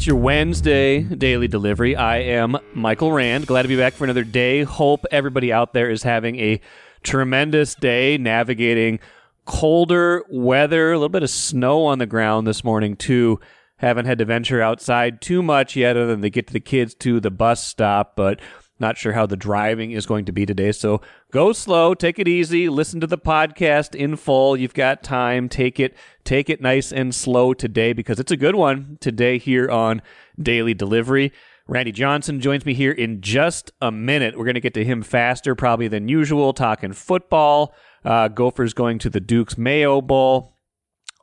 It's your Wednesday daily delivery. I am Michael Rand. Glad to be back for another day. Hope everybody out there is having a tremendous day navigating colder weather, a little bit of snow on the ground this morning too. Haven't had to venture outside too much yet other than to get the kids to the bus stop, but not sure how the driving is going to be today. So go slow, take it easy, listen to the podcast in full. You've got time. Take it nice and slow today because it's a good one today here on Daily Delivery. Randy Johnson joins me here in just a minute. We're going to get to him faster probably than usual, talking football. Gophers going to the Duke's Mayo Bowl.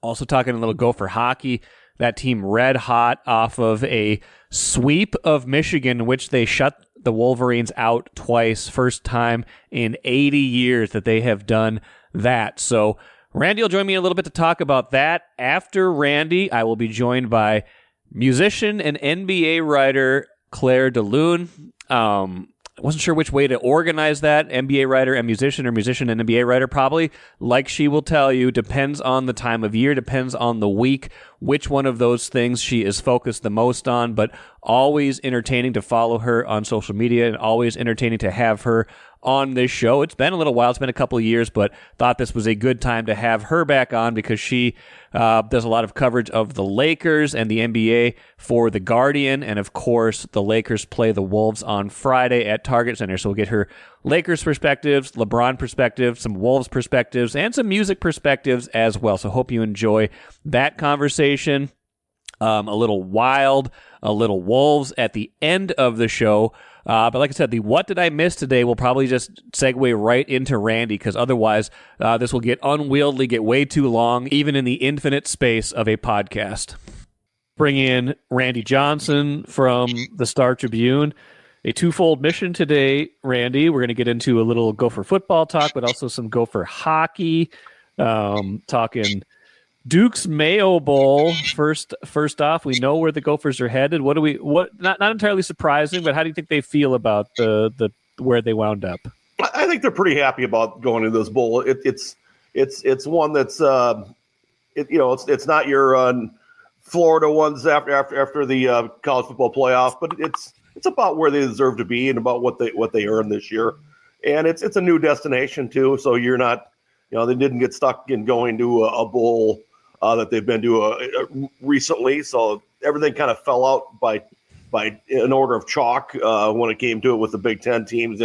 Also talking a little Gopher hockey. That team red hot off of a sweep of Michigan, in which they shut the Wolverines out twice. First time in 80 years that they have done that. So Randy will join me in a little bit to talk about that. After Randy, I will be joined by musician and NBA writer Claire de Lune. I wasn't sure which way to organize that, NBA writer and musician, or musician and NBA writer. Probably, like she will tell you, depends on the time of year, depends on the week, which one of those things she is focused the most on, but always entertaining to follow her on social media and always entertaining to have her on this show. It's been a little while, it's been a couple of years, but thought this was a good time to have her back on because she does a lot of coverage of the Lakers and the NBA for The Guardian, and of course the Lakers play the Wolves on Friday at Target Center, so we'll get her Lakers perspectives, LeBron perspectives, some Wolves perspectives, and some music perspectives as well. So hope you enjoy that conversation. A little wild, a little Wolves at the end of the show. But like I said, the what did I miss today will probably just segue right into Randy, because otherwise this will get unwieldy, get way too long, even in the infinite space of a podcast. Bring in Randy Johnson from the Star Tribune. A twofold mission today, Randy. We're going to get into a little Gopher football talk, but also some Gopher hockey, talking Duke's Mayo Bowl. First off, we know where the Gophers are headed. Not entirely surprising, but how do you think they feel about the where they wound up? I think they're pretty happy about going to this bowl. It's one that's it's not your Florida ones after the college football playoff, but it's about where they deserve to be and about what they earned this year. And it's a new destination too, so you're not, they didn't get stuck in going to a bowl that they've been to recently. So everything kind of fell out by an order of chalk when it came to it with the Big Ten teams.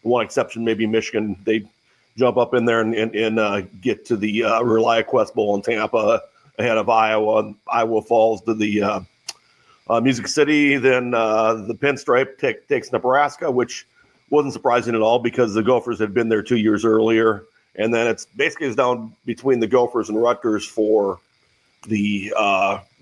One exception, maybe Michigan, they jump up in there and get to the ReliaQuest Bowl in Tampa ahead of Iowa. And Iowa falls to the Music City. Then the Pinstripe takes Nebraska, which wasn't surprising at all because the Gophers had been there 2 years earlier. And then it's down between the Gophers and Rutgers for the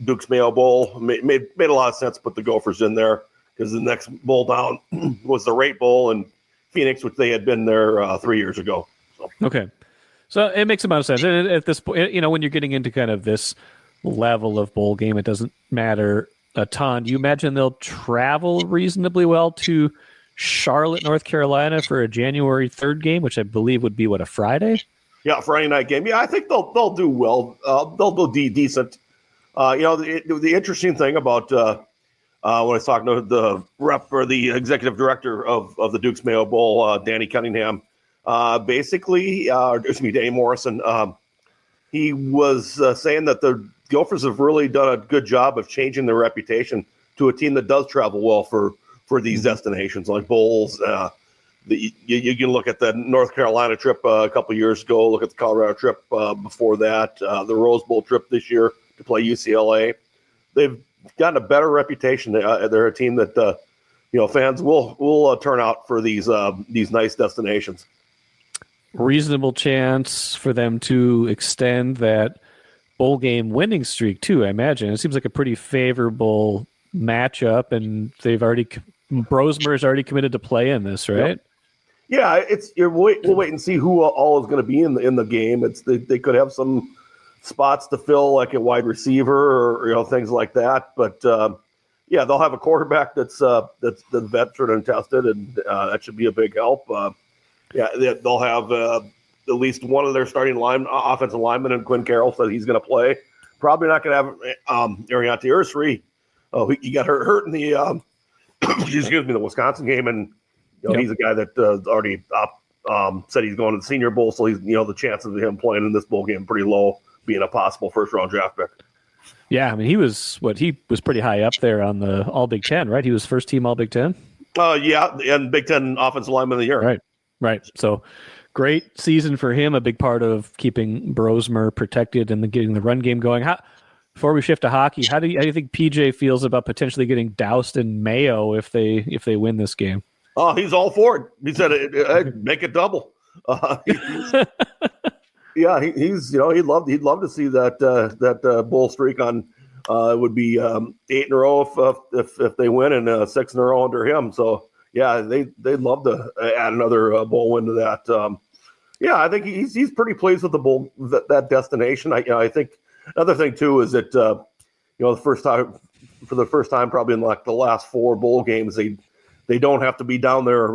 Duke's Mayo Bowl. Made a lot of sense to put the Gophers in there because the next bowl down was the Rate Bowl in Phoenix, which they had been there 3 years ago. So. Okay. So it makes a lot of sense. And at this point, when you're getting into kind of this level of bowl game, it doesn't matter a ton. Do you imagine they'll travel reasonably well to Charlotte, North Carolina for a January 3rd game, which I believe would be a Friday? Yeah, Friday night game. Yeah, I think they'll do well. They'll do decent. The interesting thing about when I was talking to the rep or the executive director of the Duke's Mayo Bowl, Danny Cunningham, Danny Morrison, he was saying that the Gophers have really done a good job of changing their reputation to a team that does travel well for these destinations like bowls. You can look at the North Carolina trip a couple years ago, look at the Colorado trip before that, the Rose Bowl trip this year to play UCLA. They've gotten a better reputation. They're a team that fans will turn out for these nice destinations. Reasonable chance for them to extend that bowl game winning streak too, I imagine. It seems like a pretty favorable matchup, and Brosmer's already committed to play in this, right? Yep. Yeah, we'll wait and see who all is going to be in the game. They could have some spots to fill, like a wide receiver or things like that. But they'll have a quarterback that's veteran and tested, and that should be a big help. They'll have at least one of their starting offensive linemen, and Quinn Carroll said he's going to play. Probably not going to have Ariante Ursary he got hurt in the excuse me, the Wisconsin game, and he's a guy that already said he's going to the Senior Bowl, so he's the chances of him playing in this bowl game pretty low, being a possible first-round draft pick. Yeah, I mean, he was pretty high up there on the All Big Ten, right? He was first team All Big Ten. Yeah, and Big Ten Offensive Lineman of the Year. Right. So great season for him. A big part of keeping Brosmer protected and getting the run game going. Before we shift to hockey, how do you think PJ feels about potentially getting doused in Mayo if they win this game? Oh, he's all for it. He said, "Make it double." Yeah, he's he'd love to see that bull streak on. It would be 8 in a row if they win, and 6 in a row under him. So yeah, they'd love to add another bowl win to that. Yeah, I think he's pretty pleased with the bowl that destination. I think another thing too is that the first time probably in like the last 4 bowl games they don't have to be down there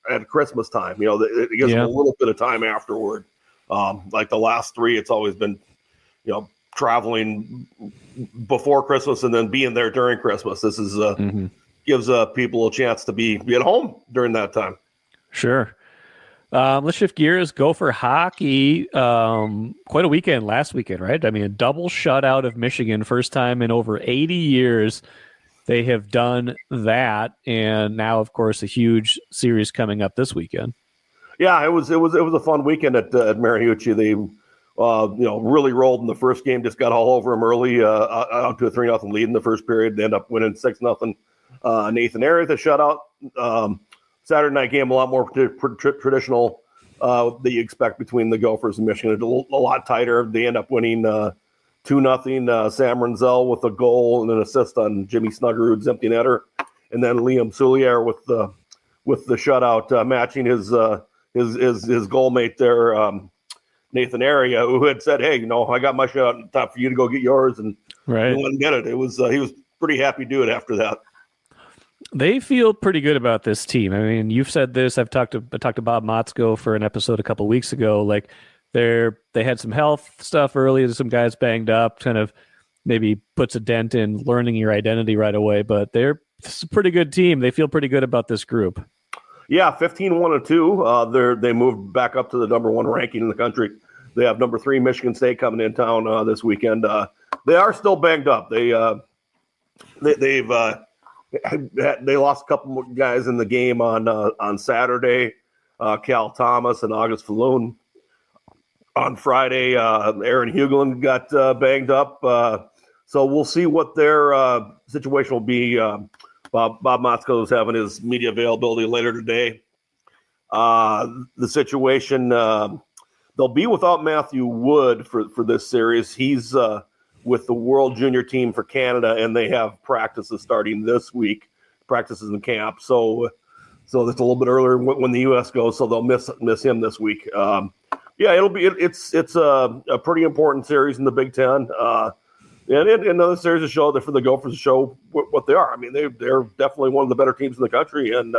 at Christmas time. It gives them a little bit of time afterward. Like the last 3, it's always been, traveling before Christmas and then being there during Christmas. This is gives people a chance to be at home during that time. Sure. Let's shift gears. Gopher hockey. Quite a weekend last weekend, right? I mean, a double shutout of Michigan, first time in over 80 years. They have done that, and now, of course, a huge series coming up this weekend. Yeah, it was a fun weekend at Mariucci. They really rolled in the first game, just got all over them early, out to a 3-0 lead in the first period. They end up winning 6-0. Nathan Ayers a shutout. Saturday night game, a lot more traditional that you expect between the Gophers and Michigan. It's a lot tighter. They end up winning 2-0. Sam Renzel with a goal and an assist on Jimmy Snuggerud's empty netter, and then Liam Soulier with the shutout, matching his goalmate there, Nathan Area, who had said, "Hey, I got my shutout. Time for you to go get yours," and he wouldn't get it. It was he was pretty happy to do it after that. They feel pretty good about this team. I mean, you've said this. I talked to Bob Motzko for an episode a couple weeks ago. Like they had some health stuff early. Some guys banged up, kind of maybe puts a dent in learning your identity right away. But it's a pretty good team. They feel pretty good about this group. Yeah, 15-1-2. They moved back up to the number 1 ranking in the country. They have number 3 Michigan State coming in town this weekend. They are still banged up. They lost a couple more guys in the game on Saturday. Cal Thomas and August Falloon. On Friday, Aaron Hugelin got banged up. So we'll see what their situation will be. Bob Motzko is having his media availability later today. The situation, they'll be without Matthew Wood for this series. He's with the World Junior team for Canada, and they have practices starting this week, practices in camp. So that's a little bit earlier when the U.S. goes, so they'll miss him this week. It's a pretty important series in the Big Ten. And another series to show that for the Gophers to show what they are. I mean, they're definitely one of the better teams in the country, and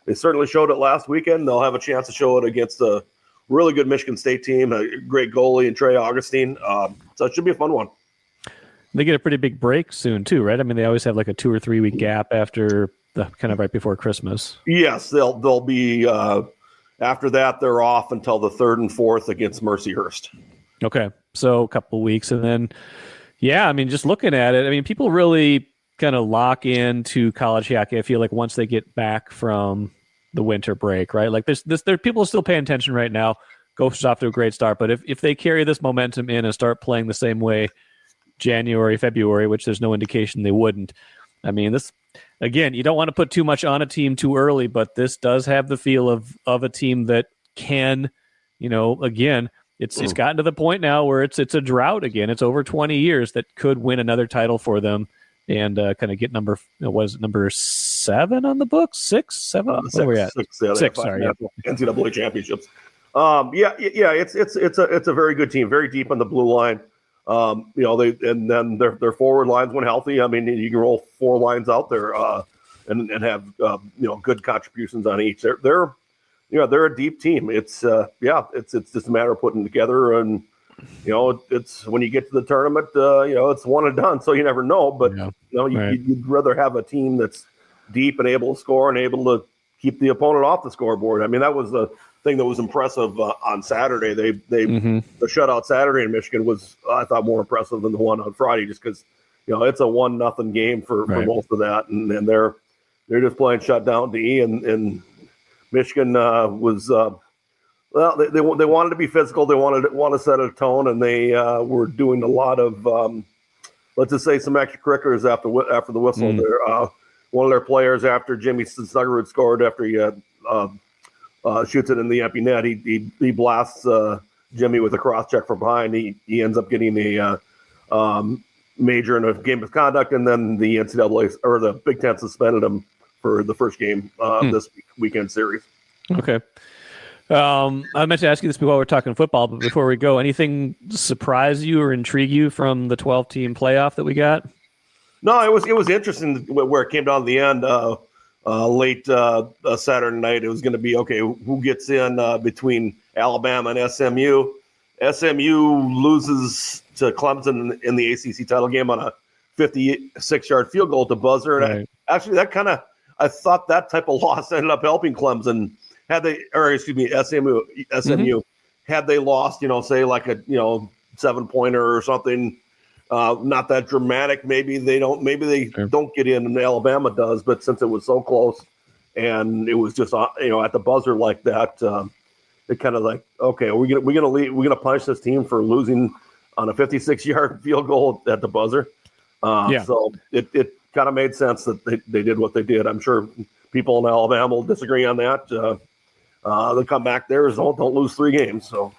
they certainly showed it last weekend. They'll have a chance to show it against a really good Michigan State team, a great goalie in Trey Augustine. So it should be a fun one. They get a pretty big break soon too, right? I mean, they always have like a 2 or 3 week gap after the kind of right before Christmas. Yes, they'll be after that. They're off until the 3rd and 4th against Mercyhurst. Okay, so a couple weeks, and then. Yeah, I mean, just looking at it, I mean, people really kind of lock into college hockey. I feel like once they get back from the winter break, right? Like there people still paying attention right now. Gophers off to a great start, but if they carry this momentum in and start playing the same way January, February, which there's no indication they wouldn't. I mean, this again, you don't want to put too much on a team too early, but this does have the feel of a team that can, again. It's gotten to the point now where it's a drought again. It's over 20 years that could win another title for them and kind of get number 7 on the books? 6, 7? Where are we at? 6, sorry. Yeah. NCAA championships. It's a very good team, very deep on the blue line. And then their forward lines when healthy. I mean, you can roll 4 lines out there and have good contributions on each. They're a deep team. It's just a matter of putting together and it's when you get to the tournament, it's one and done, so you never know. But you'd rather have a team that's deep and able to score and able to keep the opponent off the scoreboard. I mean, that was the thing that was impressive on Saturday. The shutout Saturday in Michigan was, I thought, more impressive than the one on Friday, just because it's a 1-0 game for most of that, and they're just playing shutdown D, and Michigan was. Well, they wanted to be physical. They want to set a tone, and they were doing a lot of, let's just say, some extracurriculars after the whistle. One of their players, after Jimmy Snuggerud scored, after he shoots it in the empty net, he blasts Jimmy with a cross check from behind. He ends up getting a major in a game of conduct, and then the NCAA or the Big Ten suspended him for the first game this weekend series. Okay. I meant to ask you this while we're talking football, but before we go, anything surprise you or intrigue you from the 12-team playoff that we got? No, it was interesting where it came down to the end. Late Saturday night, it was going to be, okay, who gets in between Alabama and SMU. SMU loses to Clemson in the ACC title game on a 56-yard field goal at the buzzer. And I thought that type of loss ended up helping Clemson. SMU, had they lost, say like a 7-pointer or something, not that dramatic. Maybe they don't get in, and Alabama does. But since it was so close, and it was just at the buzzer like that, it kind of like, okay, we're gonna punish this team for losing on a 56-yard field goal at the buzzer. So it kind of made sense that they did what they did. I'm sure people in Alabama will disagree on that. They'll come back there, don't lose 3 games. So,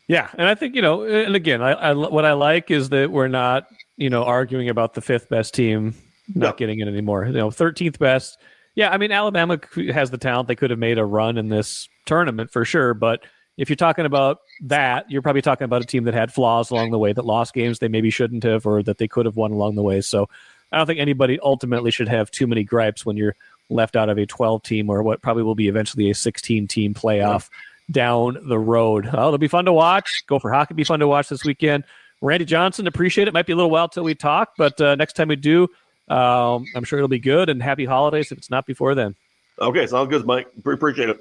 yeah, and I think and again, I what I like is that we're not arguing about the 5th best team not getting it anymore. 13th best. Yeah, I mean Alabama has the talent; they could have made a run in this tournament for sure. But if you're talking about that, you're probably talking about a team that had flaws along the way, that lost games they maybe shouldn't have, or that they could have won along the way. So, I don't think anybody ultimately should have too many gripes when you're left out of a 12-team or what probably will be eventually a 16-team playoff down the road. It'll be fun to watch. Gopher hockey will be fun to watch this weekend. Randy Johnson, appreciate it. Might be a little while till we talk, but next time we do, I'm sure it'll be good, and happy holidays if it's not before then. Okay, sounds good, Mike. Appreciate it.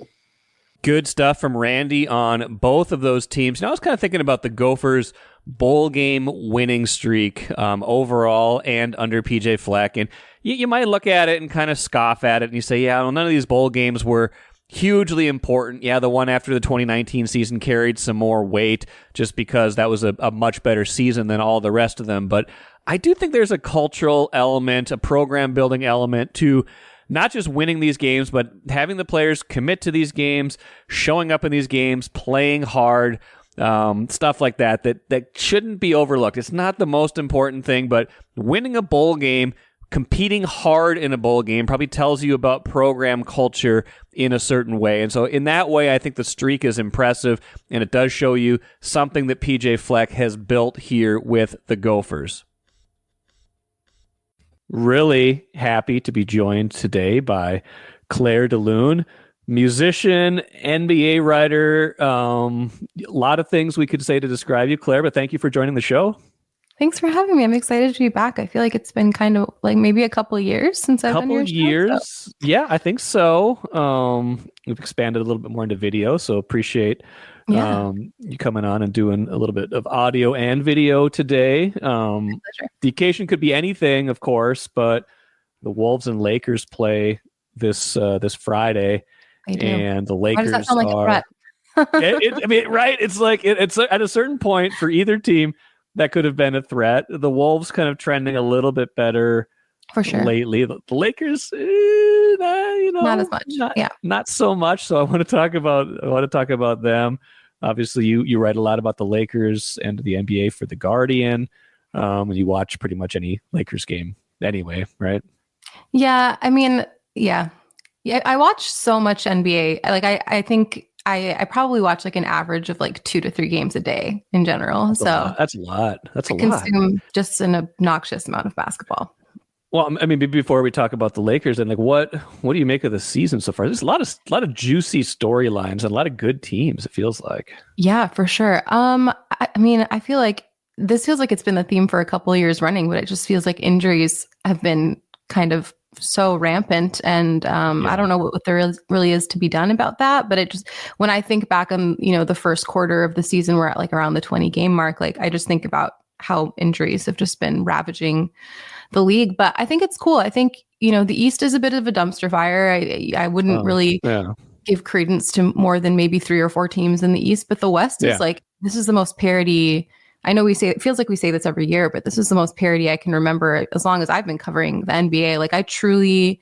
Good stuff from Randy on both of those teams. I was kind of thinking about the Gophers' bowl game winning streak overall and under PJ Fleck. And you might look at it and kind of scoff at it and you say, yeah, well, none of these bowl games were hugely important. Yeah, the one after the 2019 season carried some more weight just because that was a much better season than all the rest of them. But I do think there's a cultural element, a program building element to not just winning these games, but having the players commit to these games, showing up in these games, playing hard, stuff like that shouldn't be overlooked. It's not the most important thing, but winning a bowl game, competing hard in a bowl game probably tells you about program culture in a certain way. And so in that way, I think the streak is impressive, and it does show you something that PJ Fleck has built here with the Gophers. Really happy to be joined today by Claire de Lune, musician, NBA writer, a lot of things we could say to describe you, Claire, but thank you for joining the show. Thanks for having me. I'm excited to be back. I feel like it's been kind of like maybe a couple of years since I've been here. So. Yeah, I think so. We've expanded a little bit more into video, so appreciate you coming on and doing a little bit of audio and video today. The occasion could be anything, of course, but the Wolves and Lakers play this Friday, and the Lakers Why does that sound like a threat? Right? It's like it's at a certain point for either team that could have been a threat. The Wolves kind of trending a little bit better for sure lately. The Lakers, not as much. Not so much. So I want to talk about them. Obviously, you write a lot about the Lakers and the NBA for The Guardian. You watch pretty much any Lakers game anyway, right? Yeah, I mean, yeah. I watch so much NBA. Like I think I probably watch like an average of like 2 to 3 games a day in general. That's a lot. That's a lot. Consume just an obnoxious amount of basketball. Well, I mean, before we talk about the Lakers, and like, what do you make of the season so far? There's a lot of juicy storylines and a lot of good teams. It feels like. Yeah, for sure. I I mean, I feel like this feels like it's been the theme for a couple of years running, but it just feels like injuries have been kind of so rampant. And I don't know what there really is to be done about that. But it just, when I think back on, the first quarter of the season, we're at like around the 20 game mark, like I just think about how injuries have just been ravaging the league. But I think it's cool. I think, the East is a bit of a dumpster fire. I wouldn't really give credence to more than maybe 3 or 4 teams in the East, but the West is like, this is the most parity. I know it feels like we say this every year, but this is the most parity I can remember as long as I've been covering the NBA. Like I truly,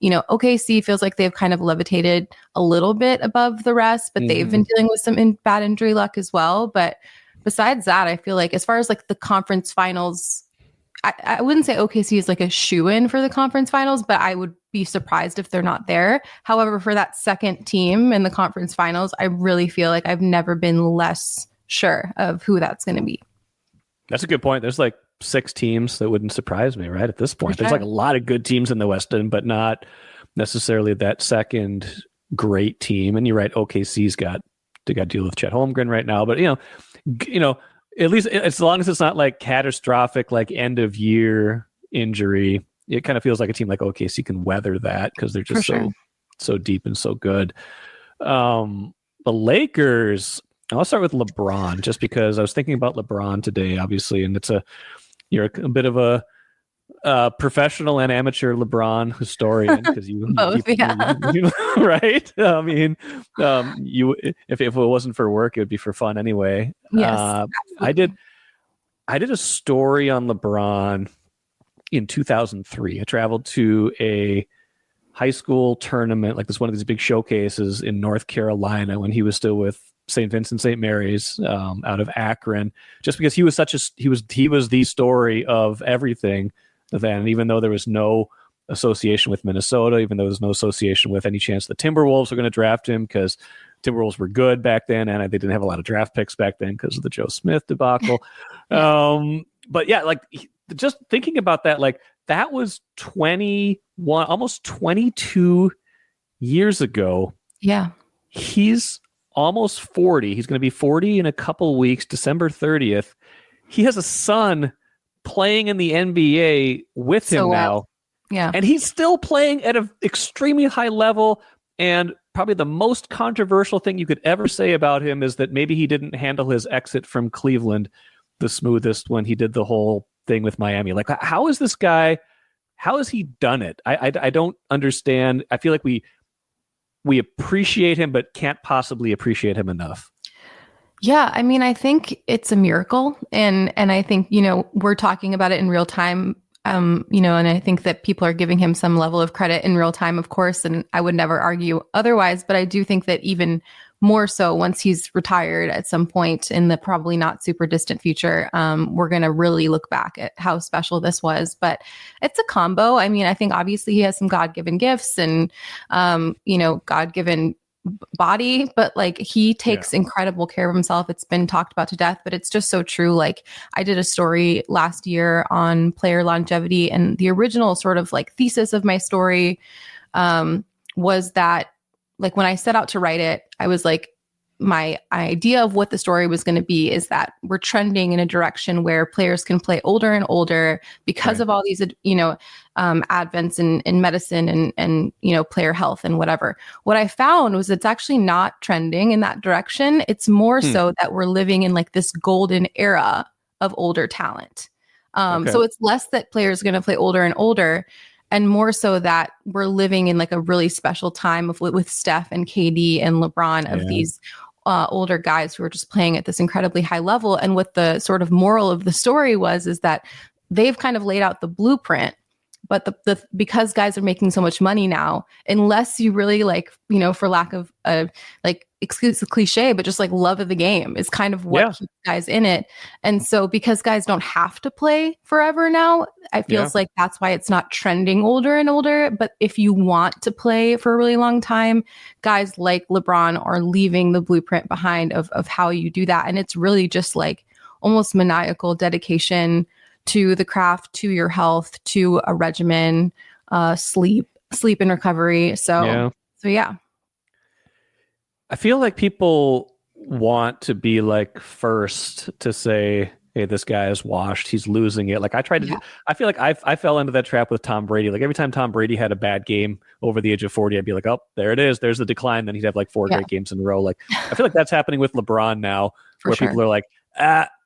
OKC feels like they've kind of levitated a little bit above the rest, but they've been dealing with some bad injury luck as well. But besides that, I feel like as far as like the conference finals, I wouldn't say OKC is like a shoo-in for the conference finals, but I would be surprised if they're not there. However, for that second team in the conference finals, I really feel like I've never been less sure of who that's going to be. That's a good point. There's like 6 teams that wouldn't surprise me, right? At this point, there's like a lot of good teams in the West, but not necessarily that second great team. And you're right, OKC's got to deal with Chet Holmgren right now, but at least as long as it's not like catastrophic, like end of year injury, it kind of feels like a team like OKC can weather that because they're just so deep and so good. The Lakers, I'll start with LeBron just because I was thinking about LeBron today, obviously, and you're a bit of a professional and amateur LeBron historian because you both, right? I mean, if it wasn't for work, it would be for fun anyway. Yes, I did a story on LeBron in 2003. I traveled to a high school tournament, like this one of these big showcases in North Carolina when he was still with St. Vincent St. Mary's out of Akron, just because he was he was the story of everything then, even though there was no association with Minnesota, even though there was no association with any chance the Timberwolves were going to draft him because Timberwolves were good back then and they didn't have a lot of draft picks back then because of the Joe Smith debacle. But yeah, like just thinking about that, like that was 21, almost 22 years ago. Yeah. He's almost 40. He's going to be 40 in a couple weeks, December 30th. He has a son playing in the NBA with him now. Yeah. And he's still playing at an extremely high level. And probably the most controversial thing you could ever say about him is that maybe he didn't handle his exit from Cleveland the smoothest when he did the whole thing with Miami. Like, how is this guy, how has he done it? I don't understand. I feel like we appreciate him, but can't possibly appreciate him enough. Yeah, I mean, I think it's a miracle, and I think we're talking about it in real time, and I think that people are giving him some level of credit in real time, of course, and I would never argue otherwise. But I do think that even more so once he's retired at some point in the probably not super distant future, we're going to really look back at how special this was. But it's a combo. I mean, I think obviously he has some God-given gifts and God-given body, but like he takes incredible care of himself. It's been talked about to death, but it's just so true. Like I did a story last year on player longevity, and the original sort of like thesis of my story was that like when I set out to write it, I was like, my idea of what the story was going to be is that we're trending in a direction where players can play older and older because of all these, advents in medicine and player health and whatever. What I found was it's actually not trending in that direction. It's more so that we're living in like this golden era of older talent. So it's less that players are going to play older and older, and more so that we're living in like a really special time with Steph and KD and LeBron of these older guys who are just playing at this incredibly high level. And what the sort of moral of the story is that they've kind of laid out the blueprint, but the because guys are making so much money now, unless you really like, for lack of excuse the cliche, but just like love of the game is kind of what keeps guys in it. And so because guys don't have to play forever now, I feels like that's why it's not trending older and older. But if you want to play for a really long time, guys like LeBron are leaving the blueprint behind of how you do that. And it's really just like almost maniacal dedication to the craft, to your health, to a regimen, sleep and recovery. So yeah. I feel like people want to be like first to say, hey, this guy is washed. He's losing it. Like I tried to I feel like I fell into that trap with Tom Brady. Like every time Tom Brady had a bad game over the age of 40, I'd be like, oh, there it is. There's the decline. Then he'd have like 4 great games in a row. Like I feel like that's happening with LeBron now, where people are like,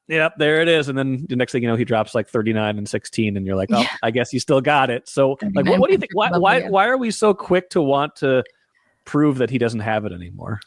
yep, there it is. And then the next thing you know, he drops like 39 and 16, and you're like, oh, I guess you still got it. So like, what do you think? Why are we so quick to want to prove that he doesn't have it anymore?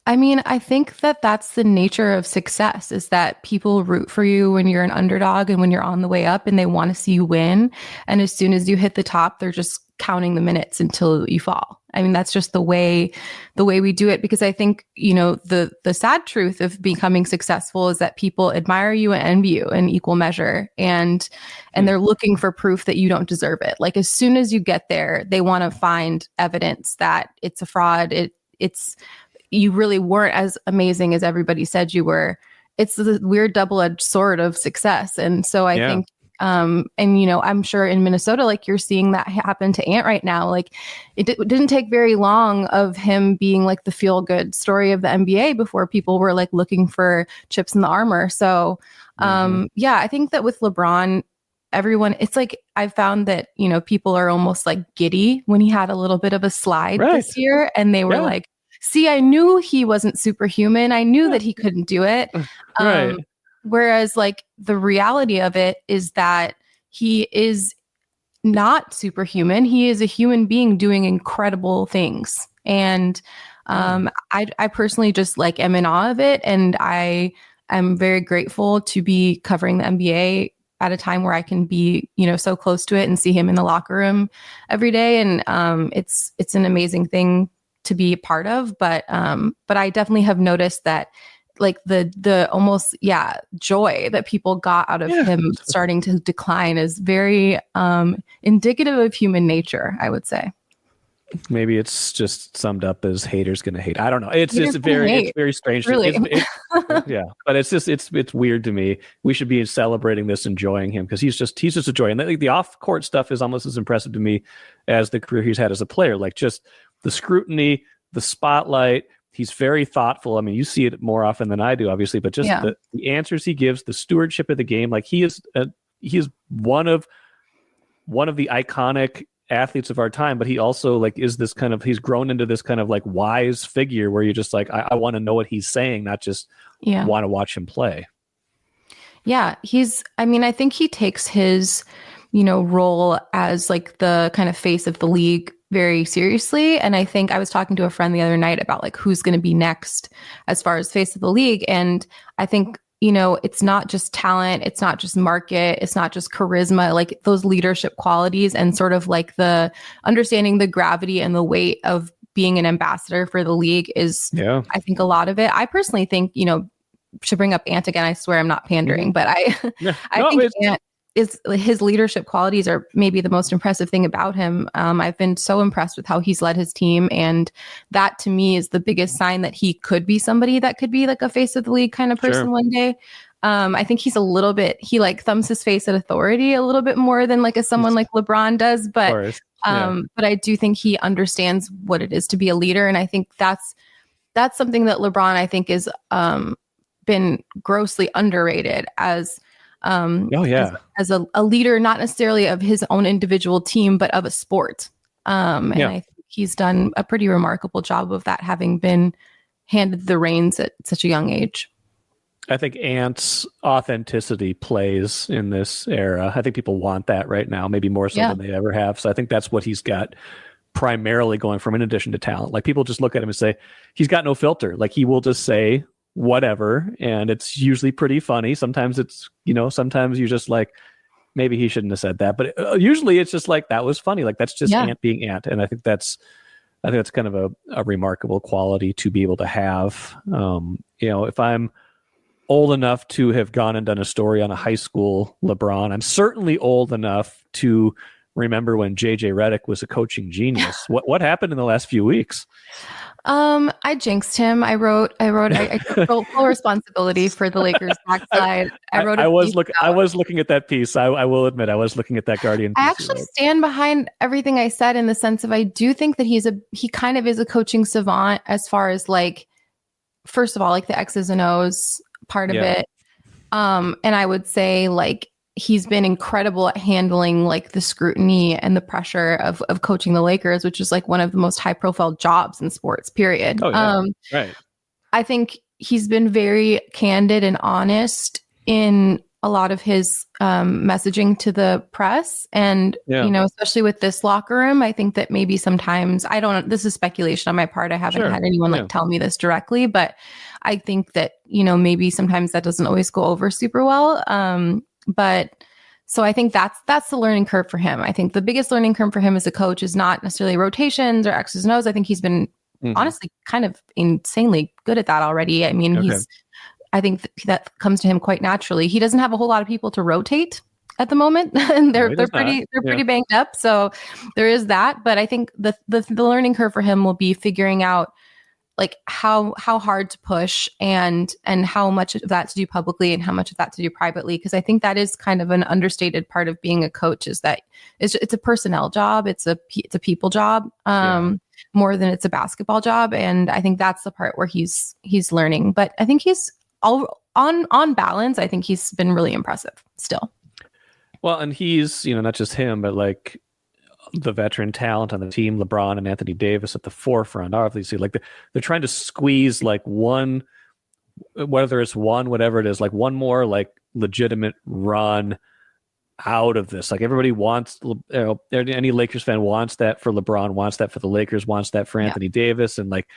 I mean, I think that that's the nature of success, is that people root for you when you're an underdog and when you're on the way up, and they want to see you win. And as soon as you hit the top, they're just counting the minutes until you fall. I mean, that's just the way we do it, because I think, the sad truth of becoming successful is that people admire you and envy you in equal measure. And they're looking for proof that you don't deserve it. Like as soon as you get there, they want to find evidence that it's a fraud. It's you really weren't as amazing as everybody said you were. It's the weird double-edged sword of success. And so I think, I'm sure in Minnesota, like you're seeing that happen to Ant right now. Like it didn't take very long of him being like the feel-good story of the NBA before people were like looking for chips in the armor. So I think that with LeBron, everyone, it's like I've found that, people are almost like giddy when he had a little bit of a slide this year, and they were like, see, I knew he wasn't superhuman. I knew that he couldn't do it. Whereas like the reality of it is that he is not superhuman. He is a human being doing incredible things. And I personally just like am in awe of it. And I am very grateful to be covering the NBA at a time where I can be, so close to it and see him in the locker room every day. And it's an amazing thing to be a part of, but I definitely have noticed that like the almost joy that people got out of him starting to decline is very indicative of human nature, I would say. Maybe it's just summed up as haters gonna hate. I don't know. It's very strange. Really. But it's weird to me. We should be celebrating this, enjoying him, because he's just a joy. And the off court stuff is almost as impressive to me as the career he's had as a player. Like just the scrutiny, the spotlight. He's very thoughtful. I mean, you see it more often than I do, obviously, but just the answers he gives, the stewardship of the game. Like he is one of the iconic athletes of our time, but he also like is this kind of, he's grown into this kind of like wise figure where you're just like, I want to know what he's saying, not just want to watch him play. Yeah. I think he takes his, role as like the kind of face of the league very seriously. And I think I was talking to a friend the other night about like who's going to be next as far as face of the league. And I think, it's not just talent, it's not just market, it's not just charisma, like those leadership qualities and sort of like the understanding the gravity and the weight of being an ambassador for the league is, I think, a lot of it. I personally think, to bring up Ant again, I swear I'm not pandering, but I think Ant is his leadership qualities are maybe the most impressive thing about him. I've been so impressed with how he's led his team. And that to me is the biggest sign that he could be somebody that could be like a face of the league kind of person one day. I think he's he like thumbs his face at authority a little bit more than like someone like LeBron does. But I do think he understands what it is to be a leader. And I think that's something that LeBron, I think, is been grossly underrated as as a leader, not necessarily of his own individual team, but of a sport. And I think he's done a pretty remarkable job of that, having been handed the reins at such a young age. I think Ant's authenticity plays in this era. I think people want that right now, maybe more so than they ever have. So I think that's what he's got primarily going from, in addition to talent. Like people just look at him and say, he's got no filter. Like he will just say whatever, and it's usually pretty funny. Sometimes it's, sometimes you're just like, maybe he shouldn't have said that, but usually it's just like, that was funny. Like that's just Ant being Ant. And I think that's kind of a remarkable quality to be able to have. If I'm old enough to have gone and done a story on a high school LeBron, I'm certainly old enough to remember when JJ Redick was a coaching genius. What happened in the last few weeks? I jinxed him. I took full responsibility for the Lakers backside. I was looking at that piece. I will admit, I was looking at that Guardian piece. I actually stand behind everything I said, in the sense of, I do think that he kind of is a coaching savant as far as like first of all, like the X's and O's part of it. And I would say like he's been incredible at handling like the scrutiny and the pressure of coaching the Lakers, which is like one of the most high profile jobs in sports, period. Oh, yeah. Right. I think he's been very candid and honest in a lot of his messaging to the press. And, you know, especially with this locker room, I think that maybe sometimes this is speculation on my part. I haven't had anyone like tell me this directly, but I think that, you know, maybe sometimes that doesn't always go over super well. But so I think that's the learning curve for him. I think the biggest learning curve for him as a coach is not necessarily rotations or X's and O's. I think he's been honestly kind of insanely good at that already. I mean, I think that comes to him quite naturally. He doesn't have a whole lot of people to rotate at the moment, and they're pretty banged up. So there is that. But I think the learning curve for him will be figuring out like how hard to push and how much of that to do publicly and how much of that to do privately. Because I think that is kind of an understated part of being a coach, is that it's a personnel job. It's a people job more than it's a basketball job. And I think that's the part where he's learning. But I think he's all on balance. I think he's been really impressive still. Well, and he's, you know, not just him, but like the veteran talent on the team, LeBron and Anthony Davis at the forefront, obviously, like they're trying to squeeze like one, whether it's whatever it is, like one more like legitimate run out of this. Like everybody wants, you know, any Lakers fan wants that for LeBron, wants that for the Lakers, wants that for Anthony Davis. And like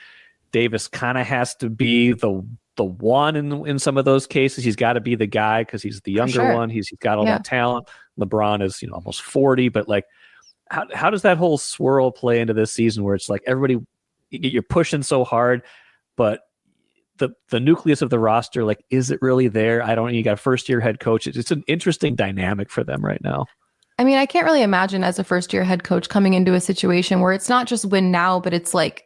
Davis kind of has to be the one in some of those cases. He's got to be the guy because he's the younger one. He's got all that talent. LeBron is, you know, almost 40, but like, how does that whole swirl play into this season where it's like everybody, you're pushing so hard, but the nucleus of the roster, like, is it really there? I don't know. You got a first-year head coach. It's an interesting dynamic for them right now. I mean, I can't really imagine as a first-year head coach coming into a situation where it's not just win now, but it's like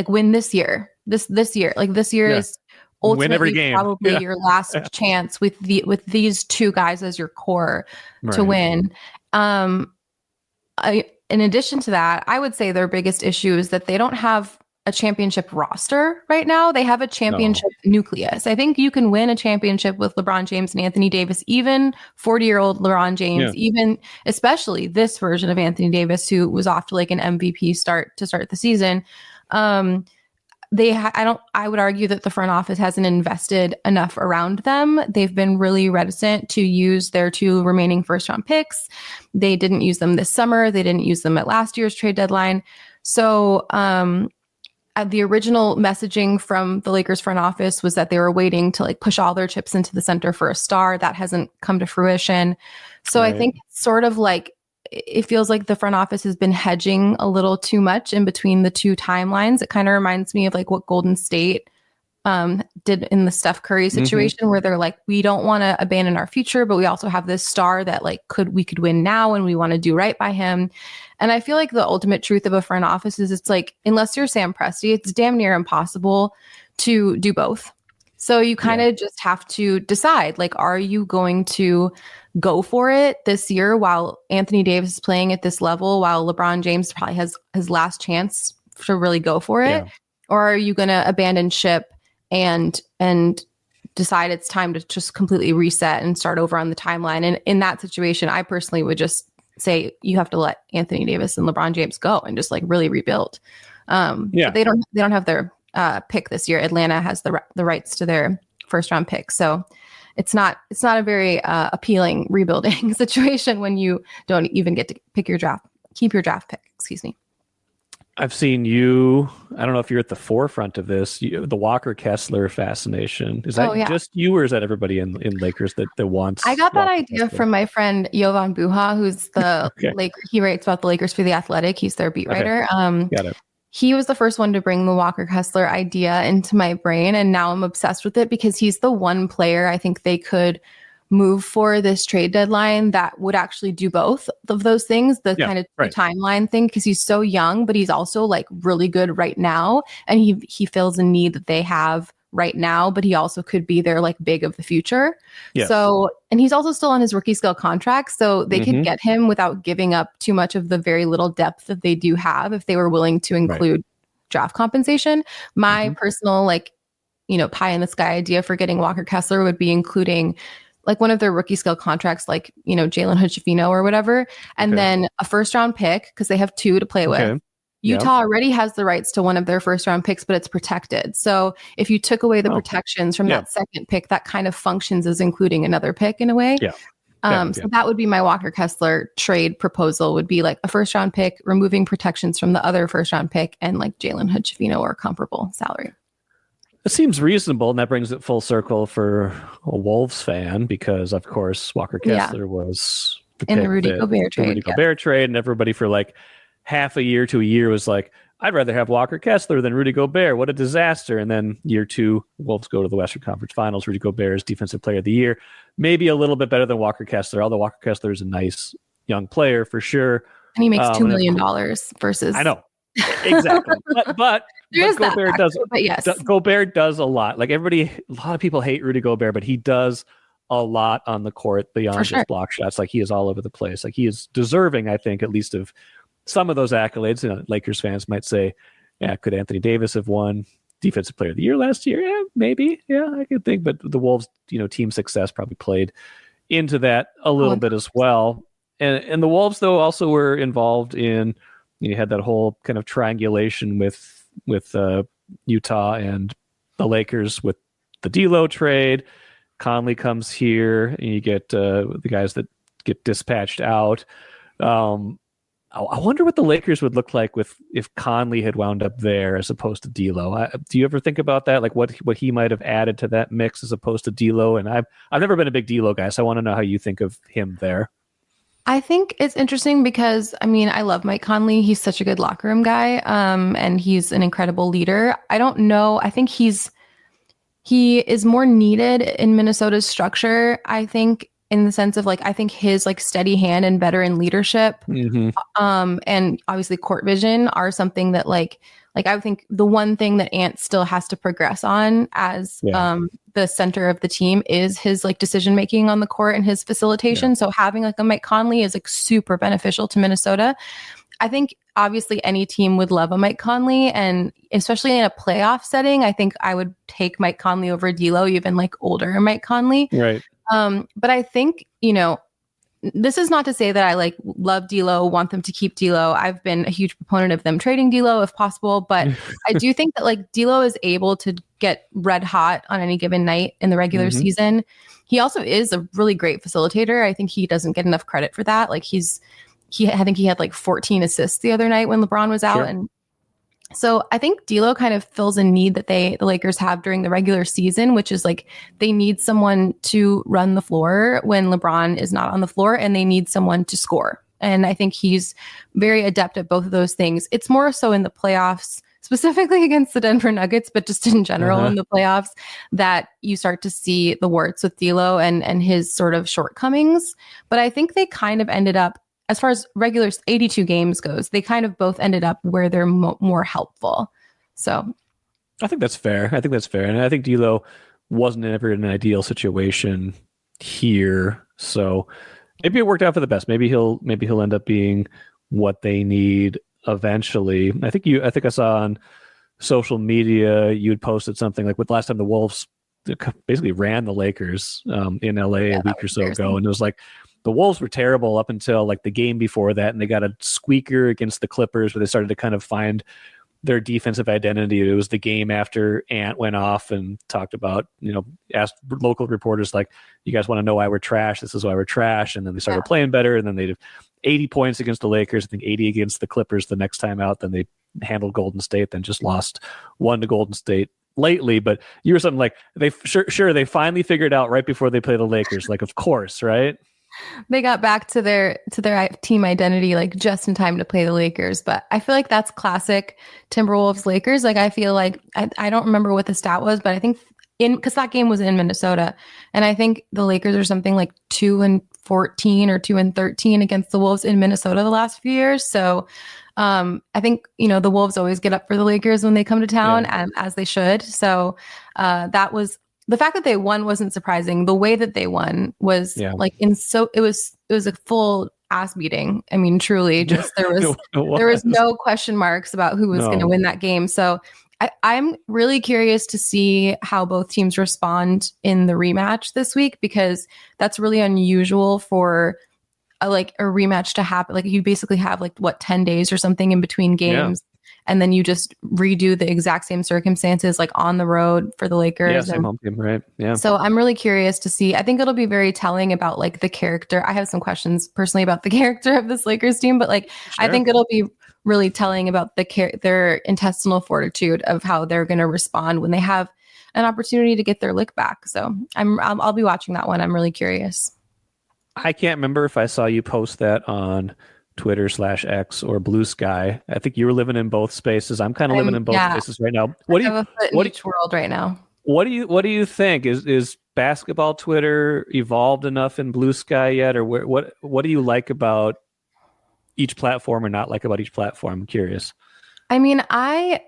win this year. This year. Like this year is ultimately win every game. Probably your last chance with these two guys as your core to win. In addition to that, I would say their biggest issue is that they don't have a championship roster right now. They have a championship nucleus. I think you can win a championship with LeBron James and Anthony Davis, even 40-year-old LeBron James, even especially this version of Anthony Davis, who was off to like an MVP start the season. I would argue that the front office hasn't invested enough around them. They've been really reticent to use their 2 remaining first round picks. They didn't use them this summer. They didn't use them at last year's trade deadline. So, the original messaging from the Lakers front office was that they were waiting to like push all their chips into the center for a star. That hasn't come to fruition. So I think it's sort of like, it feels like the front office has been hedging a little too much in between the 2 timelines. It kind of reminds me of like what Golden State did in the Steph Curry situation, where they're like, we don't want to abandon our future, but we also have this star that like we could win now and we want to do right by him. And I feel like the ultimate truth of a front office is it's like, unless you're Sam Presti, it's damn near impossible to do both. So you kind of just have to decide, like, are you going to go for it this year while Anthony Davis is playing at this level, while LeBron James probably has his last chance to really go for it? Or are you going to abandon ship and decide it's time to just completely reset and start over on the timeline? And in that situation, I personally would just say you have to let Anthony Davis and LeBron James go and just like really rebuild. But they don't have their pick this year. Atlanta has the rights to their first round pick. So it's not a very appealing rebuilding situation when you don't even get to keep your draft pick. Excuse me. I've seen you, I don't know if you're at the forefront of this, the Walker Kessler fascination. Is that just you, or is that everybody in Lakers that wants? I got that idea from my friend Jovan Buha, who's the Lakers. He writes about the Lakers for The Athletic. He's their beat writer. Got it. He was the first one to bring the Walker Kessler idea into my brain, and now I'm obsessed with it because he's the one player I think they could move for this trade deadline that would actually do both of those things, the kind of timeline thing, because he's so young, but he's also like really good right now, and he fills a need that they have right now, but he also could be their like big of the future. So, and he's also still on his rookie scale contract, so they could get him without giving up too much of the very little depth that they do have if they were willing to include draft compensation. My personal pie in the sky idea for getting Walker Kessler would be including like one of their rookie scale contracts, like, Jalen Hood-Schifino or whatever, and then a first round pick because they have 2 to play with. Utah already has the rights to one of their first round picks, but it's protected. So if you took away the protections from that second pick, that kind of functions as including another pick in a way. So that would be my Walker Kessler trade proposal, would be like a first round pick, removing protections from the other first round pick, and like Jalen Hood-Schifino or comparable salary. It seems reasonable, and that brings it full circle for a Wolves fan because, of course, Walker Kessler was in the Rudy Gobert trade. Rudy Gobert trade, and everybody for like half a year to a year was like, I'd rather have Walker Kessler than Rudy Gobert. What a disaster. And then year 2, Wolves go to the Western Conference Finals. Rudy Gobert is Defensive Player of the Year. Maybe a little bit better than Walker Kessler, although Walker Kessler is a nice young player for sure. And he makes $2 million versus... I know. Exactly. but Gobert does. But yes, Gobert does a lot. Like a lot of people hate Rudy Gobert, but he does a lot on the court beyond just block shots. Like he is all over the place. Like he is deserving, I think, at least of some of those accolades. Lakers fans might say, yeah, could Anthony Davis have won Defensive Player of the Year last year? Yeah, maybe. Yeah, I could think. But the Wolves, team success probably played into that a little bit as well. And the Wolves, though, also were involved in, you had that whole kind of triangulation with Utah and the Lakers with the D'Lo trade. Conley comes here, and you get the guys that get dispatched out. I wonder what the Lakers would look like if Conley had wound up there as opposed to D'Lo. Do you ever think about that? Like what he might have added to that mix as opposed to D'Lo? And I've never been a big D'Lo guy, so I want to know how you think of him there. I think it's interesting because, I love Mike Conley. He's such a good locker room guy, and he's an incredible leader. I don't know. I think he is more needed in Minnesota's structure, I think, in the sense of I think his steady hand and veteran leadership, and obviously court vision are something that I would think the one thing that Ant still has to progress on as the center of the team is his decision making on the court and his facilitation. So having a Mike Conley is super beneficial to Minnesota. I think obviously any team would love a Mike Conley, and especially in a playoff setting, I think I would take Mike Conley over D'Lo, even older Mike Conley. Right. But I think, this is not to say that I love D'Lo, want them to keep D'Lo. I've been a huge proponent of them trading D'Lo if possible, but I do think that D'Lo is able to get red hot on any given night in the regular season. He also is a really great facilitator. I think he doesn't get enough credit for that. I think he had 14 assists the other night when LeBron was out. Sure. And so I think D'Lo kind of fills a need that the Lakers have during the regular season, which is they need someone to run the floor when LeBron is not on the floor, and they need someone to score. And I think he's very adept at both of those things. It's more so in the playoffs, specifically against the Denver Nuggets, but just in general in the playoffs, that you start to see the warts with D'Lo and his sort of shortcomings. But I think they kind of ended up, as far as regular 82 games goes, they kind of both ended up where they're more helpful. So I think that's fair. And I think D'Lo wasn't ever in an ideal situation here. So maybe it worked out for the best. Maybe he'll end up being what they need eventually. I think I saw on social media you had posted something with last time the Wolves basically ran the Lakers in LA a week or so ago, and it was the Wolves were terrible up until the game before that, and they got a squeaker against the Clippers where they started to kind of find their defensive identity. It was the game after Ant went off and talked about, asked local reporters you guys want to know why we're trash? This is why we're trash. And then they started playing better, and then they did 80 points against the Lakers, I think 80 against the Clippers the next time out. Then they handled Golden State, then just lost 1 to Golden State lately. But you were something they they finally figured out right before they play the Lakers. Of course, right? They got back to their team identity just in time to play the Lakers. But I feel that's classic Timberwolves Lakers. I feel I don't remember what the stat was, but I think because that game was in Minnesota, and I think the Lakers are something 2-14 or 2-13 against the Wolves in Minnesota the last few years. So I think the Wolves always get up for the Lakers when they come to town, and as they should. So that was. The fact that they won wasn't surprising. The way that they won was it was a full ass beating. Truly, just there was no question marks about who was going to win that game. So I'm really curious to see how both teams respond in the rematch this week, because that's really unusual for a rematch to happen. Like you basically have 10 days or something in between games. And then you just redo the exact same circumstances, like on the road for the Lakers. Yeah, same home team, right? Yeah. So I'm really curious to see. I think it'll be very telling about the character. I have some questions personally about the character of this Lakers team, but I think it'll be really telling about their intestinal fortitude of how they're going to respond when they have an opportunity to get their lick back. So I'll be watching that one. I'm really curious. I can't remember if I saw you post that on Twitter/X or Blue Sky. I think you were living in both spaces. I'm kind of living in both spaces right now. What each world right now? What do you think? Is basketball Twitter evolved enough in Blue Sky yet, or what do you like about each platform or not like about each platform? I'm curious. I mean, I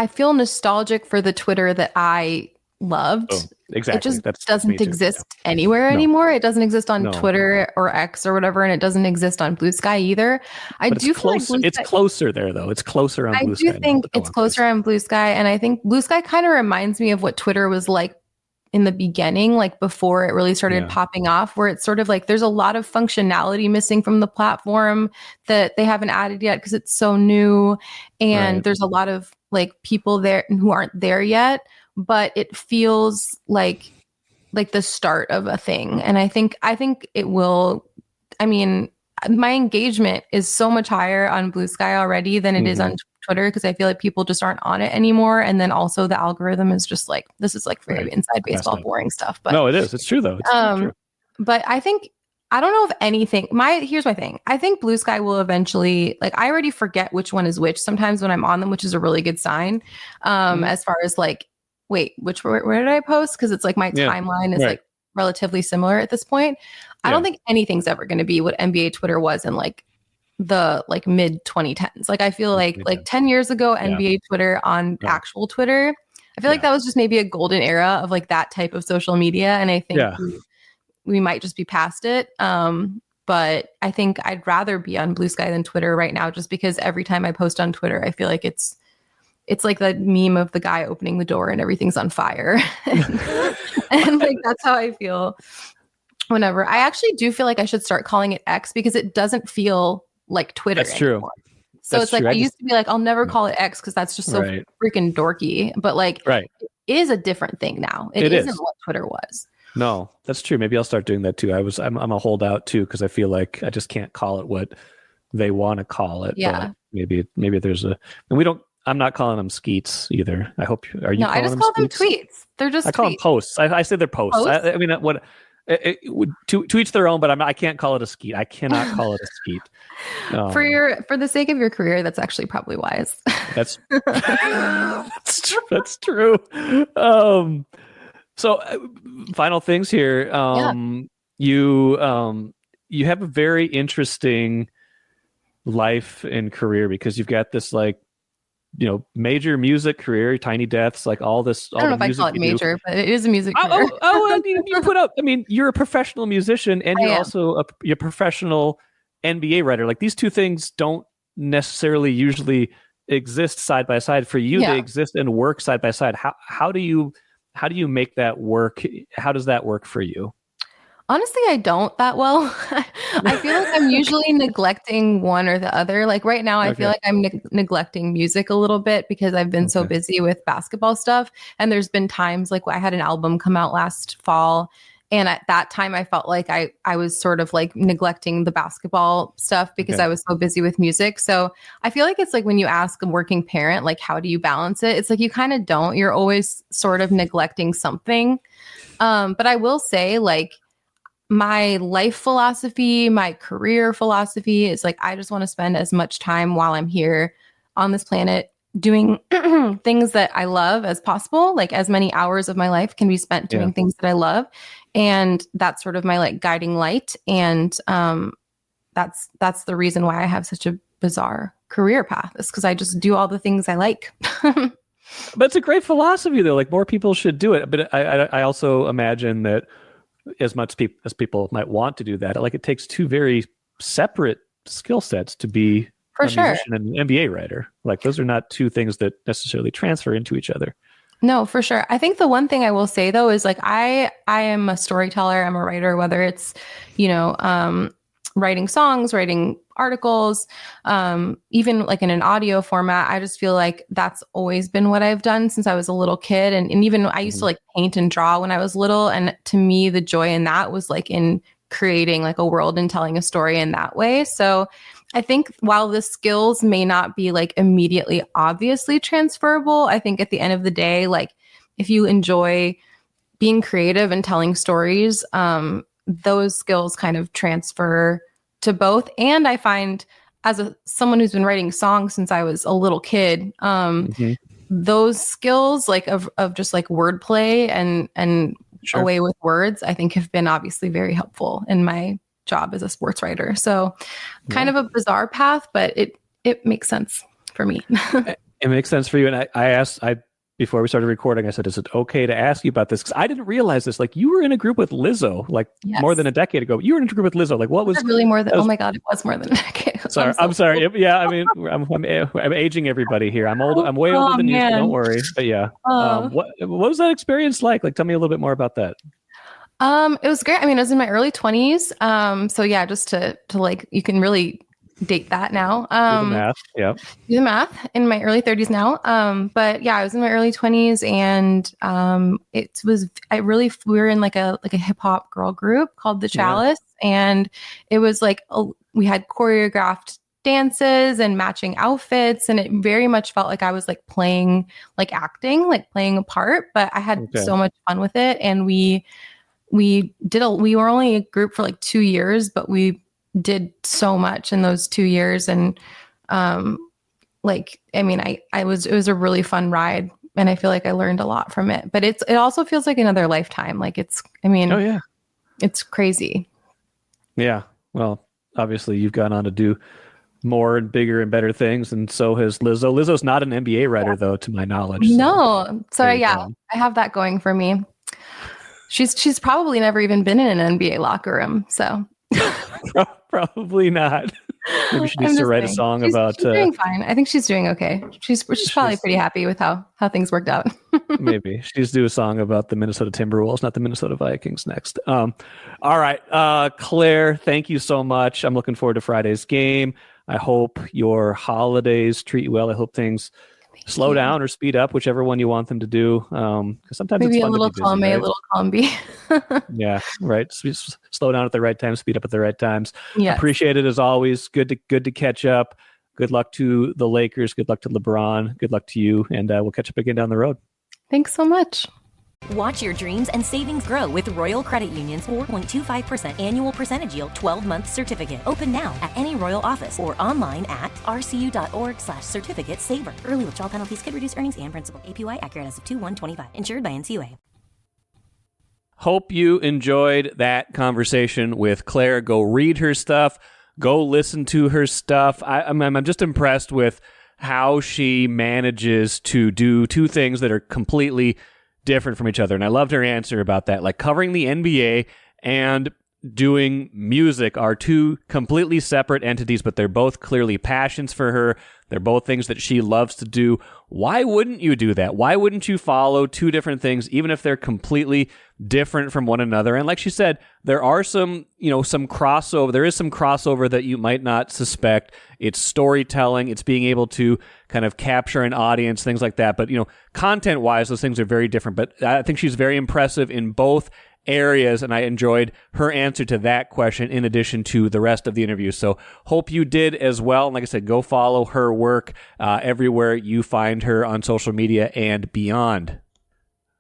feel nostalgic for the Twitter that I loved. Oh, exactly. It just doesn't exist anywhere anymore. It doesn't exist on Twitter or X or whatever, and it doesn't exist on Blue Sky either. It's closer there though. It's closer on Blue Sky. I do think it's closer on Blue Sky, and I think Blue Sky kind of reminds me of what Twitter was like in the beginning, like before it really started popping off, where it's sort of like there's a lot of functionality missing from the platform that they haven't added yet because it's so new, and there's a lot of people there who aren't there yet. But it feels like the start of a thing. And I think it will. I mean, my engagement is so much higher on Blue Sky already than it is on Twitter, because I feel like people just aren't on it anymore. And then also the algorithm is just this is very inside baseball boring stuff. But no, it is. It's true though. It's true. But I don't know if anything. Here's my thing. I think Blue Sky will eventually, I already forget which one is which sometimes when I'm on them, which is a really good sign. As far as wait, where did I post? Because it's my timeline is relatively similar at this point. I don't think anything's ever going to be what NBA Twitter was in the mid 2010s. I feel like 10 years ago, NBA Twitter on actual Twitter, I feel like that was just maybe a golden era of that type of social media. And I think we might just be past it. But I think I'd rather be on Blue Sky than Twitter right now, just because every time I post on Twitter, I feel like it's like that meme of the guy opening the door and everything's on fire. and that's how I feel whenever. I actually do feel like I should start calling it X, because it doesn't feel like Twitter anymore. So it's I used to be I'll never call it X because that's just so freaking dorky. But it is a different thing now. It isn't what Twitter was. No, that's true. Maybe I'll start doing that too. I'm a holdout too, because I feel like I just can't call it what they want to call it. Yeah. But maybe there's and we don't. I'm not calling them skeets either. I hope are you? No, I just call them tweets. They're just. I call them posts. I say they're posts. I mean, what? To each their own. But I can't call it a skeet. I cannot call it a skeet. For the sake of your career, that's actually probably wise. That's that's true. So, final things here. You have a very interesting life and career, because you've got this major music career, Tiny Deaths, all this. I don't know if I call it major, but it is a music career. You put up. I mean, you're a professional musician, and you're also a professional NBA writer. These two things don't necessarily usually exist side by side. For you, they exist and work side by side. How do you make that work? How does that work for you? Honestly, I don't that well. I feel like I'm usually neglecting one or the other. Right now, I feel like I'm neglecting music a little bit because I've been so busy with basketball stuff. And there's been times I had an album come out last fall. And at that time, I felt like I was sort of neglecting the basketball stuff because I was so busy with music. So I feel like it's when you ask a working parent, how do you balance it? It's you kind of don't. You're always sort of neglecting something. But I will say, my life philosophy, my career philosophy is I just want to spend as much time while I'm here on this planet doing things that I love as possible. As many hours of my life can be spent doing things that I love. And that's sort of my guiding light. And that's the reason why I have such a bizarre career path, is because I just do all the things I like. But it's a great philosophy though. More people should do it. But I also imagine that as much as people might want to do that, it takes two very separate skill sets to be For a sure. musician and an NBA writer. Like those are not two things that necessarily transfer into each other. No, for sure. I think the one thing I will say though is like I am a storyteller, I'm a writer, whether it's, writing songs, writing articles, even like in an audio format. I just feel like that's always been what I've done since I was a little kid. And even I used to like paint and draw when I was little. And to me, the joy in that was like in creating like a world and telling a story in that way. So I think while the skills may not be like immediately obviously transferable, I think at the end of the day, like if you enjoy being creative and telling stories, those skills kind of transfer to both. And I find as someone who's been writing songs since I was a little kid, those skills like of just like wordplay and Sure. a way with words, I think have been obviously very helpful in my job as a sports writer. So kind of a bizarre path, but it makes sense for me. It makes sense for you. And I asked, before we started recording, I said, is it okay to ask you about this? Because I didn't realize this. Like you were in a group with Lizzo, like more than a decade ago. You were in a group with Lizzo. Like what was really more than, oh my God, it was more than a decade. Sorry. I'm sorry. Yeah. I mean, I'm aging everybody here. I'm old. I'm way older than you. So don't worry. But yeah. What was that experience like? Like, tell me a little bit more about that. It was great. I mean, I was in my early 20s. So yeah, just to like, you can really date that now. Do the math. Yeah. Do the math in my early 30s now. But yeah, I was in my early 20s and we were in like a hip hop girl group called the Chalice. And it was like, we had choreographed dances and matching outfits. And it very much felt like I was like playing, like acting, like playing a part, but I had so much fun with it. And we were only a group for like 2 years, but we did so much in those 2 years. And, it was a really fun ride and I feel like I learned a lot from it, but it also feels like another lifetime. Like it's crazy. Yeah. Well, obviously you've gone on to do more and bigger and better things. And so has Lizzo. Lizzo's not an NBA writer though, to my knowledge. No. So yeah, I have that going for me. She's probably never even been in an NBA locker room. So probably not. Maybe she needs to write a song about. She's doing fine. I think she's doing okay. She's probably pretty happy with how things worked out. Maybe she needs to do a song about the Minnesota Timberwolves, not the Minnesota Vikings next. All right, Claire, thank you so much. I'm looking forward to Friday's game. I hope your holidays treat you well. I hope things slow down or speed up, whichever one you want them to do. Because sometimes maybe it's fun a little to be busy, column A, right? a little column B. Yeah, right. Slow down at the right time, speed up at the right times. Yes. Appreciate it as always. Good to catch up. Good luck to the Lakers. Good luck to LeBron. Good luck to you. And we'll catch up again down the road. Thanks so much. Watch your dreams and savings grow with Royal Credit Union's 4.25% annual percentage yield 12-month certificate. Open now at any Royal office or online at rcu.org/certificate saver. Early withdrawal penalties could reduce earnings and principal. APY accurate as of 2/1/25. Insured by NCUA. Hope you enjoyed that conversation with Claire. Go read her stuff. Go listen to her stuff. I'm just impressed with how she manages to do two things that are completely different from each other. And I loved her answer about that. Like covering the NBA and doing music are two completely separate entities, but they're both clearly passions for her. They're both things that she loves to do. Why wouldn't you do that? Why wouldn't you follow two different things, even if they're completely different from one another? And like she said, there are some crossover. There is some crossover that you might not suspect. It's storytelling. It's being able to kind of capture an audience, things like that. But, content-wise, those things are very different. But I think she's very impressive in both areas, and I enjoyed her answer to that question in addition to the rest of the interview. So hope you did as well. And like I said, go follow her work everywhere you find her on social media and beyond.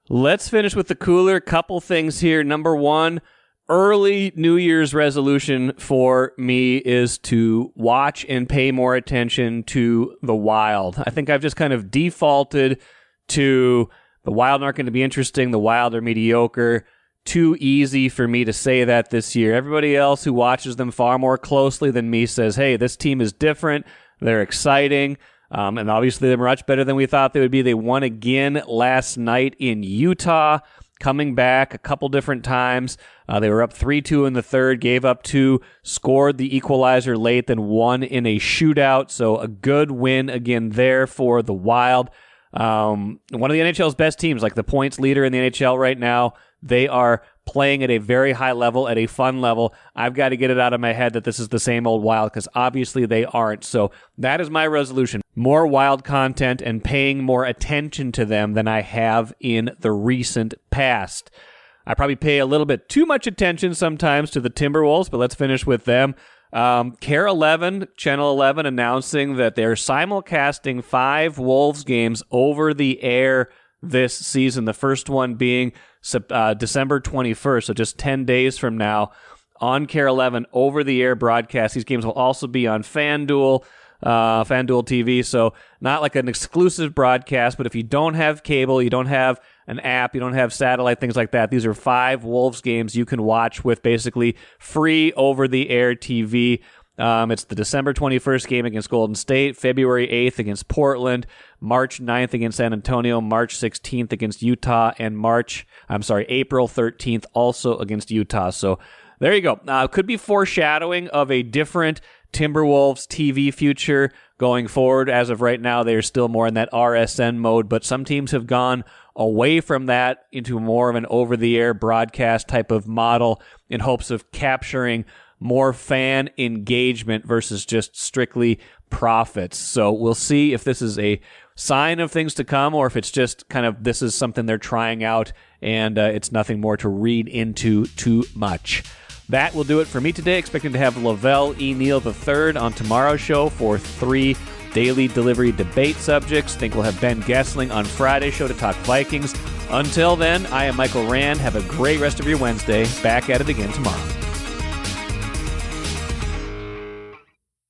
Let's finish with the cooler. Couple things here. Number one, early New Year's resolution for me is to watch and pay more attention to the Wild. I think I've just kind of defaulted to the Wild aren't going to be interesting. The Wild are mediocre. Too easy for me to say that this year. Everybody else who watches them far more closely than me says, hey, this team is different. They're exciting. And obviously they're much better than we thought they would be. They won again last night in Utah. coming back a couple different times. They were up 3-2 in the third, gave up 2, scored the equalizer late, then won in a shootout. So a good win again there for the Wild. One of the NHL's best teams, like the points leader in the NHL right now. They are playing at a very high level, at a fun level. I've got to get it out of my head that this is the same old Wild, because obviously they aren't. So that is my resolution. More Wild content and paying more attention to them than I have in the recent past. I probably pay a little bit too much attention sometimes to the Timberwolves, but let's finish with them. Care 11, Channel 11, announcing that they're simulcasting 5 Wolves games over the air this season. The first one being December 21st, so just 10 days from now, on Care 11, over-the-air broadcast. These games will also be on FanDuel TV, so not like an exclusive broadcast, but if you don't have cable, you don't have an app, you don't have satellite, things like that, these are 5 Wolves games you can watch with basically free over-the-air TV. It's the December 21st game against Golden State, February 8th against Portland, March 9th against San Antonio, March 16th against Utah, and April 13th also against Utah. So there you go. Could be foreshadowing of a different Timberwolves TV future going forward. As of right now, they're still more in that RSN mode, but some teams have gone away from that into more of an over-the-air broadcast type of model in hopes of capturing more fan engagement versus just strictly profits. So we'll see if this is a sign of things to come, or if it's just kind of this is something they're trying out and it's nothing more to read into too much. That will do it for me today. Expecting to have Lavelle E. Neal III on tomorrow's show for 3 daily delivery debate subjects. Think we'll have Ben Gessling on Friday's show to talk Vikings. Until then, I am Michael Rand. Have a great rest of your Wednesday. Back at it again tomorrow.